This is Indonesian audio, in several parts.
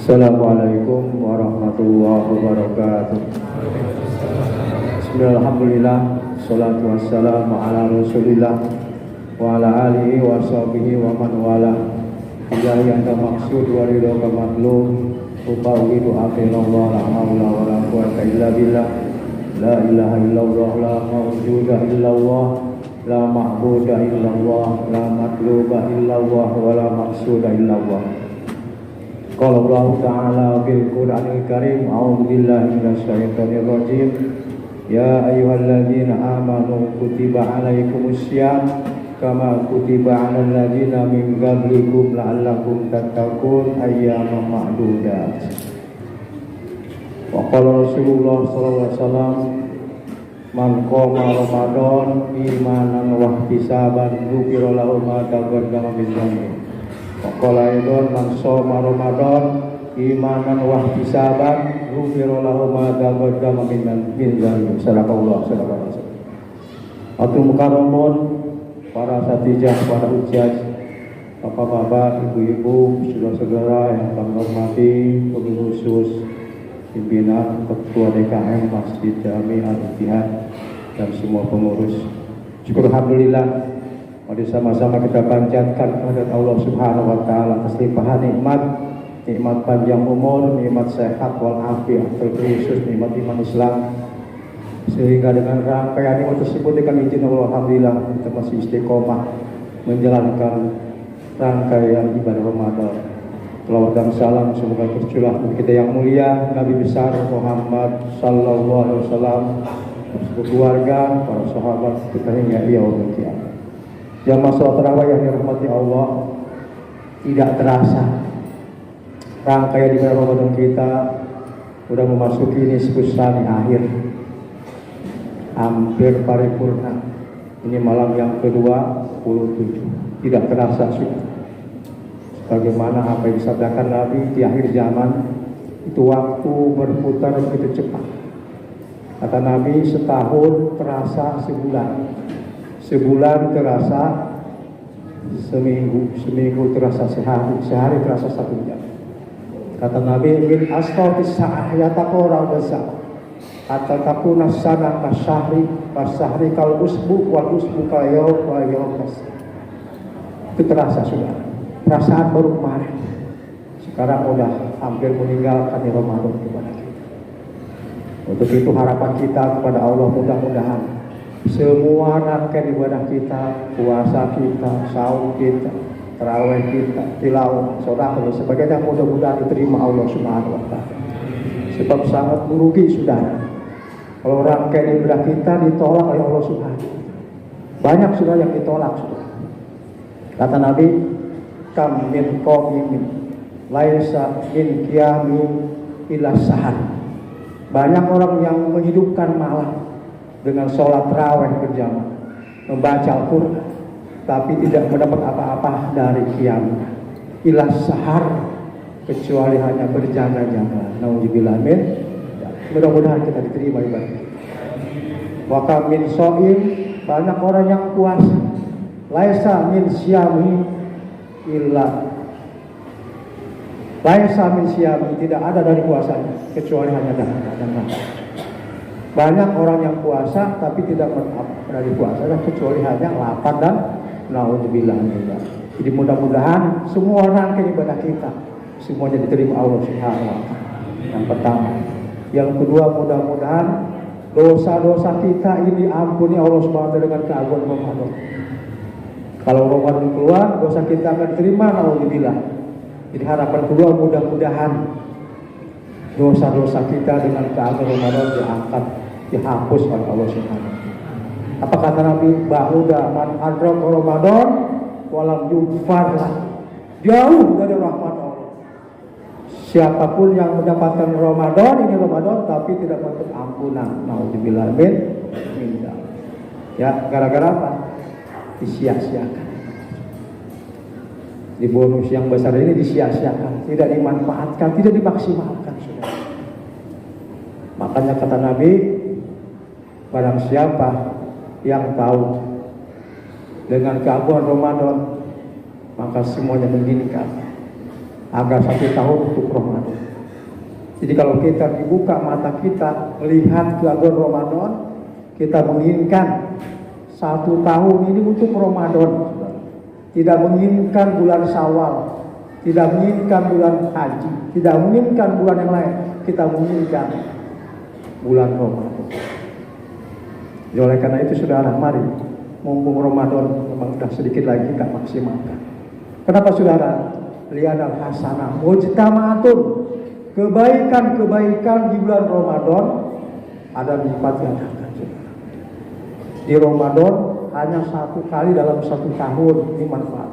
Assalamualaikum warahmatullahi wabarakatuh. Bismillahirrahmanirrahim. Salatu wassalamu ala rasulillah wa ala alihi wa sahbihi wa man wala. Ilahi anta maksud wa ridho ka matlub. Upawidu akhirallah la hawla wa la quwwata illa billah. La ilaha illallah la mawjuda illallah. La ma'buda illallah. La matluba illallah wa la maqsuda illallah. Qala Allah Ta'ala fil Qur'anil Karim, a'udzu billahi minasyaitonir rajim. Ya ayyuhalladzina amanu kutiba 'alaikumus syiyam kama kutiba 'alal ladzina min qablikum la'allakum tattaqun ayyaman ma'dudat. Wa qala Rasulullah sallallahu alaihi wasallam, man qama Ramadan imanan wa ihtisaban ghufira lahu ma taqaddama min dhanbi. Qala idon man shoma Ramadan imanan wa ihtisaban ghufira lahu ma taqaddama min dhanbi. Sadaqallah. Atur mukarramun, para satijah, para hujjaj, bapak-bapak, ibu-ibu, saudara-saudara yang kami hormati, wabil khusus pimpinan Ketua DKM Masjid Jami Al-Ittihad dan semua pengurus. Syukur alhamdulillah, mari sama-sama kita panjatkan kehadirat Allah Subhanahu wa taala atas limpahan nikmat panjang umur, nikmat sehat wal afiat, terkhusus nikmat iman Islam. Sehingga dengan rangkaian nikmat tersebut dengan izin Allah alhamdulillah kita masih istiqomah menjalankan rangkaian ibadah Ramadan. Selawat dan salam semoga tercurah bagi kita yang mulia Nabi besar Muhammad sallallahu alaihi wasallam, keluarga, para sahabat kita hingga yaumul qiyamah. Jamaah salat tarawih yang dirahmati Allah, tidak terasa rangkaian ibadah Ramadan kita sudah memasuki nisfus tsani akhir, hampir paripurna. Ini malam yang ke-27, tidak terasa sudah. Bagaimana apa yang disabdakan Nabi di akhir zaman itu waktu berputar begitu cepat. Kata Nabi, setahun terasa sebulan, sebulan terasa seminggu, seminggu terasa sehari, sehari terasa satu jam. Kata Nabi, min asqatis sa'ah yataqara basa hatta takuna sana kasyahri kasyahri kal usbu wal usbu kal yawm wal yawm kas. Itu terasa sudah. Perasaan baru kemarin, sekarang udah hampir meninggalkan Ramadan kepada kita. Untuk itu harapan kita kepada Allah, mudah-mudahan semua rangkaian ibadah kita, puasa kita, saum kita, tarawih kita, tilawah, sedekah, sebagainya mudah-mudahan diterima Allah Subhanahu wa taala. Sebab sangat merugi saudara kalau rangkaian ibadah kita ditolak oleh Allah Subhanahu. Banyak sudah yang ditolak sudah. Kata Nabi, kam min qaumin laisa min qiyami ila sahar. Banyak orang yang menghidupkan malam dengan sholat tarawih berjamaah, membaca Al-Qur'an, tapi tidak mendapat apa-apa dari qiyam ila sahar, kecuali hanya berjaga-jaga. Nauzubillah min. Mudah-mudahan kita diterima ibadah. Wa kam min shaim, banyak orang yang puasa, laisa min syiyami illa laisa min syiyami, tidak ada dari puasanya kecuali hanya dahaga. Banyak orang yang puasa tapi tidak dari puasanya kecuali hanya lapar dan naudzubillah. Jadi mudah-mudahan semua rangkaian ibadah kita semuanya diterima Allah Subhanahu wa taala. Yang pertama. Yang kedua, mudah-mudahan dosa-dosa kita ini ampuni Allah Subhanahu wa taala dengan keagungan Ramadan. Kalau Ramadan keluar, dosa kita akan diterima, naudzubillah. Jadi harapan kedua, mudah-mudahan dosa-dosa kita dengan keagungan Ramadan diangkat, dihapus oleh Allah Subhanahu wa taala. Apa kata Nabi? Ba'uda man adraka Ramadan walam yughfar lah. Jauh dari rahmat Allah. Siapapun yang mendapatkan Ramadan, ini Ramadan, tapi tidak mendapat ampunan, naudzubillah min. Ya, gara-gara apa? Disia-siakan. Di bonus yang besar ini disia-siakan, tidak dimanfaatkan, tidak dimaksimalkan, sudah. Makanya kata Nabi, barang siapa yang tahu dengan keagungan Ramadan, maka semuanya menginginkan agar 1 tahun untuk Ramadan. Jadi kalau kita dibuka mata kita melihat keagungan Ramadan, kita menginginkan 1 tahun ini untuk Ramadan. Tidak menginginkan bulan Syawal, tidak menginginkan bulan haji, tidak menginginkan bulan yang lain. Kita menginginkan bulan Ramadan. Jadi oleh karena itu saudara, mari mumpung Ramadan memang sudah sedikit lagi kita maksimalkan. Kenapa saudara? Lianal hasanah mujtama'atun, kebaikan-kebaikan di bulan Ramadan ada lipat gandakan. Di Ramadan hanya 1 kali dalam 1 tahun ini manfaat.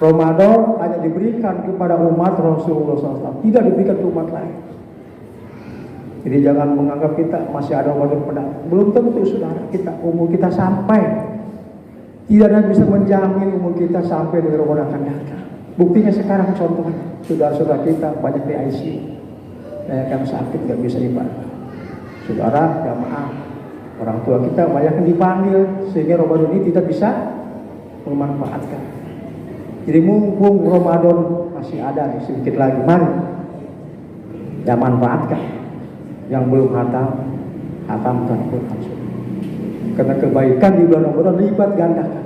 Ramadan hanya diberikan kepada umat Rasulullah SAW, tidak diberikan ke umat lain. Jadi jangan menganggap kita masih ada Ramadan pada belum tentu saudara kita umur kita sampai. Tidak ada yang bisa menjamin umur kita sampai dengan Ramadan akan datang. Buktinya sekarang contohnya, saudara-saudara kita banyak di ICU, yang sakit nggak bisa ibadah. Saudara, jamaah, orang tua kita banyak yang dipanggil sehingga Ramadan ini tidak bisa memanfaatkan. Jadi mumpung Ramadan masih ada sedikit lagi, mari ya manfaatkan. Yang belum hatamkan Quran. Karena kebaikan di bulan Ramadan lipat gandakan.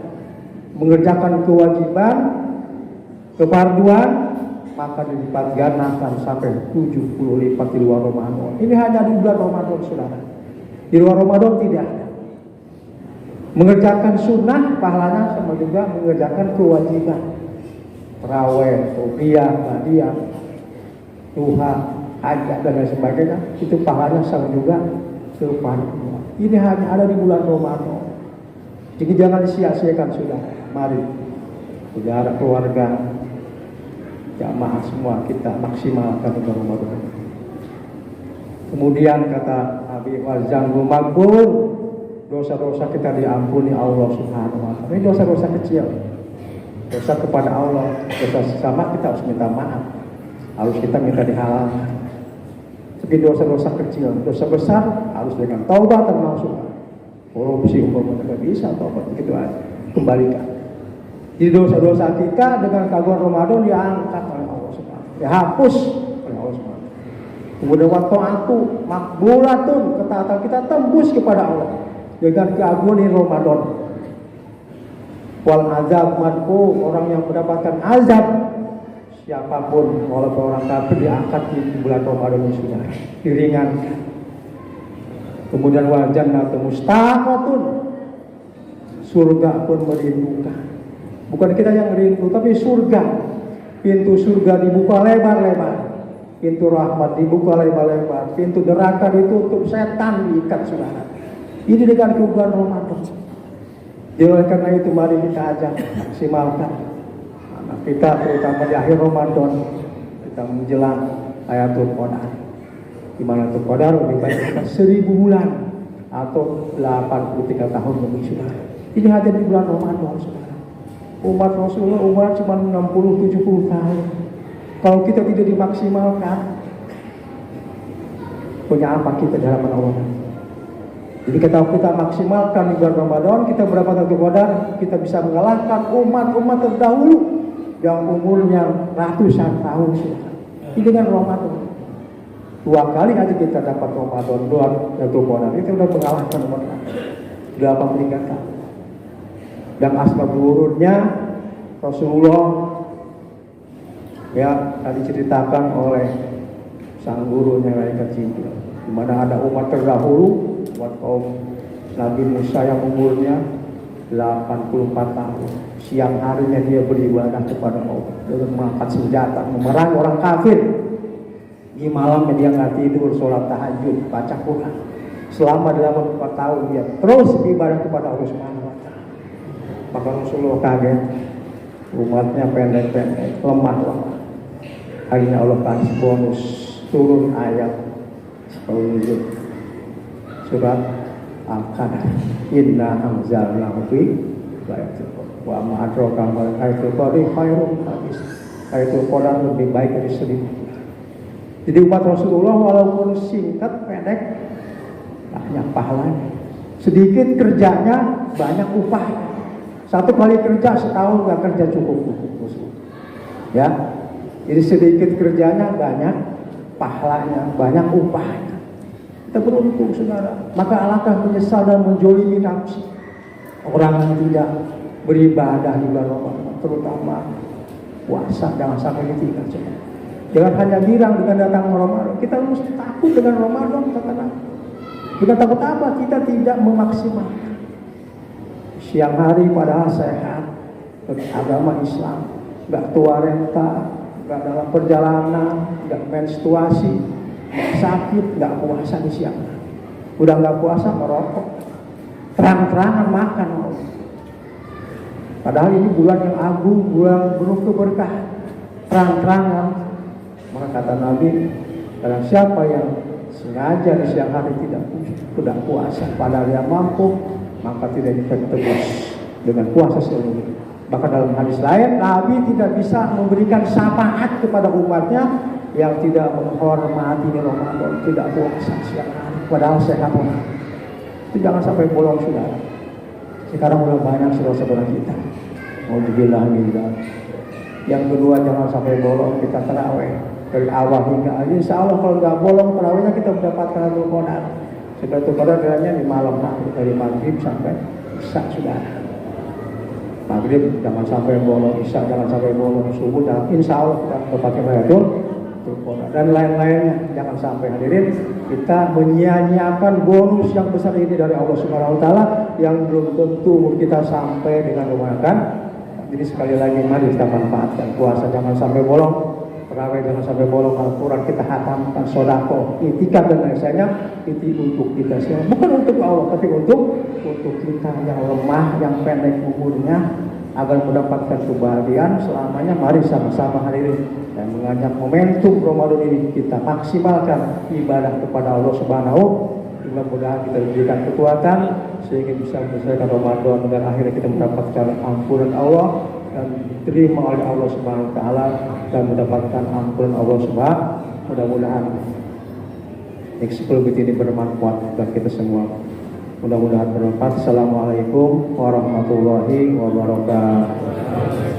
Mengerjakan kewajiban, kefarduan, maka dilipat gandakan sampai 70 lipat di luar Ramadan. Ini hanya di bulan Ramadan saudara. Di luar Ramadan tidak ada. Mengerjakan sunnah pahalanya sama juga mengerjakan kewajiban. Tarawih, rupiah, hadiah, Tuhan, hajat dan lain sebagainya, itu pahalanya sama juga kefarduan. Ini hanya ada di bulan Ramadan. Jadi jangan sia-siakan saudara. Mari saudara, keluarga, jamaah semua kita maksimalkan bulan Ramadan. Kemudian kata Nabi wazanul maghfur, dosa-dosa kita diampuni Allah Subhanahu wa taala. Ini dosa-dosa kecil. Dosa kepada Allah, dosa sesama kita harus minta maaf. Harus kita minta dihalalkan. Tapi dosa-dosa kecil, dosa besar harus dengan taubat dan langsung. Korupsi umpamanya tidak bisa taubat begitu aja. Kembalikan. Di dosa-dosa kita dengan kaguan Ramadan diangkat oleh Allah Subhanahu, dihapus oleh Allah Subhanahu. Kemudian ta'atu makbulatun, ketaatan kita tembus kepada Allah dengan keagungan di Ramadan. Wal azab madfu, orang yang mendapatkan azab siapapun, walaupun orang kafir diangkat di bulan Ramadan ini sudah diringankan. Kemudian wal jannatu mustaqatun, surga pun merindukan. Bukan kita yang rindu, tapi surga. Pintu surga dibuka lebar-lebar, pintu rahmat dibuka lebar-lebar, pintu neraka ditutup, setan diikat saudara. Ini dengan kebulan Ramadan. Jadi oleh karena itu mari kita ajak maksimalkan anak kita, terutama di akhir Ramadan kita menjelang Lailatul Qadar. Di mana Lailatul Qadar lebih baik kita 1000 bulan atau 83 tahun lebih saudara. Ini hanya di bulan Ramadan saudara. Umat Rasulullah umur cuma 60-70 tahun. Kalau kita tidak dimaksimalkan, punya apa kita di hadapan Allah? Jadi kita maksimalkan di bulan Ramadan, kita mendapatkan kepada kita bisa mengalahkan umat-umat terdahulu yang umurnya ratusan tahun sudah. Ini dengan Ramadan. 2 kali aja kita dapat Ramadan, 2 Ramadan itu sudah mengalahkan umat lain. 83 tahun. Dan asbab urutnya Rasulullah ya tadi ceritakan oleh sang gurunya Malaikat Jibril, di mana ada umat terdahulu, umat kaum Nabi Musa yang umurnya 84 tahun. Siang harinya dia beribadah kepada Allah dengan mengangkat senjata, memerangi orang kafir. Di malamnya dia nggak tidur, sholat tahajud, baca Quran. Selama 84 tahun dia terus beribadah kepada Allah Subhanahu wa taala. Maka Rasulullah kaget, umatnya pendek-pendek, lemah-lemah. Akhirnya Allah kasih bonus, turun ayat surat Al-Qadar. Inna anzalnahu fi lailatul qadar. Wa ma adraka ma lailatul qadar khairun min lailatul qadar lebih baik dari 1000 bulan. Jadi umat Rasulullah walaupun singkat, pendek, banyak pahalanya. Sedikit kerjanya, banyak upah. 1 kali kerja setahun nggak kerja cukup. Ya, Jadi sedikit kerjanya banyak pahalanya, banyak upahnya. Kita beruntung saudara. Maka alangkah menyesal dan menjolimi nafsu orang yang tidak beribadah di bulan Ramadan, terutama puasa. Jangan sampai ditinggal saudara. Jangan hanya girang dengan datang Ramadan. Kita harus takut dengan Ramadan, katakan. Kita takut apa? Kita tidak memaksimalkan. Siang hari padahal sehat, agama Islam, nggak tua renta, nggak dalam perjalanan, nggak menstruasi, nggak sakit, nggak puasa di siang. Udah nggak puasa merokok, terang-terangan makan. Padahal ini bulan yang agung, bulan penuh keberkahan, terang-terangan. Maka kata Nabi, barang siapa yang sengaja di siang hari tidak puasa, padahal dia mampu, maka tidak ditebus dengan puasa seluruhnya. Bahkan dalam hadis lain, Nabi tidak bisa memberikan syafaat kepada umatnya yang tidak menghormati Ramadan, tidak puasa siang hari, padahal sehat. Itu jangan sampai bolong saudara. Sekarang udah banyak saudara-saudara kita. Alhamdulillah. Yang kedua, jangan sampai bolong kita tarawih dari awal hingga akhir. Insya Allah kalau nggak bolong tarawihnya kita mendapatkan Qadar. Seperti Qadar bilangnya di malam hari dari maghrib sampai isya saudara. Maghrib jangan sampai bolong, isya jangan sampai bolong, subuh dan insya Allah kita mendapatkan Qadar dan lain-lainnya. Jangan sampai hadirin kita menyia-nyiakan bonus yang besar ini dari Allah Subhanahu Wa Taala yang belum tentu kita sampai dengan menggunakan. Jadi sekali lagi mari kita manfaatkan puasa, jangan sampai bolong, tarawih jangan sampai bolong, Al-Quran kita hatamkan, sodako, itikaf dan lain-lainnya. Itu untuk kita semua, bukan untuk Allah, tapi untuk kita yang lemah, yang pendek umurnya, agar mendapatkan kebahagiaan selamanya. Mari sama-sama hadirin dan mengajak momentum Ramadan ini kita maksimalkan ibadah kepada Allah Subhanahu. Mudah-mudahan kita diberikan kekuatan sehingga bisa menyelesaikan Ramadan dan akhirnya kita mendapatkan ampunan Allah dan diterima oleh Allah Subhanahu Wa Taala dan mendapatkan ampunan Allah Subhanahu. Mudah-mudahan eksklusif ini bermanfaat bagi kita semua. Mudah-mudahan bermanfaat. Assalamualaikum warahmatullahi wabarakatuh.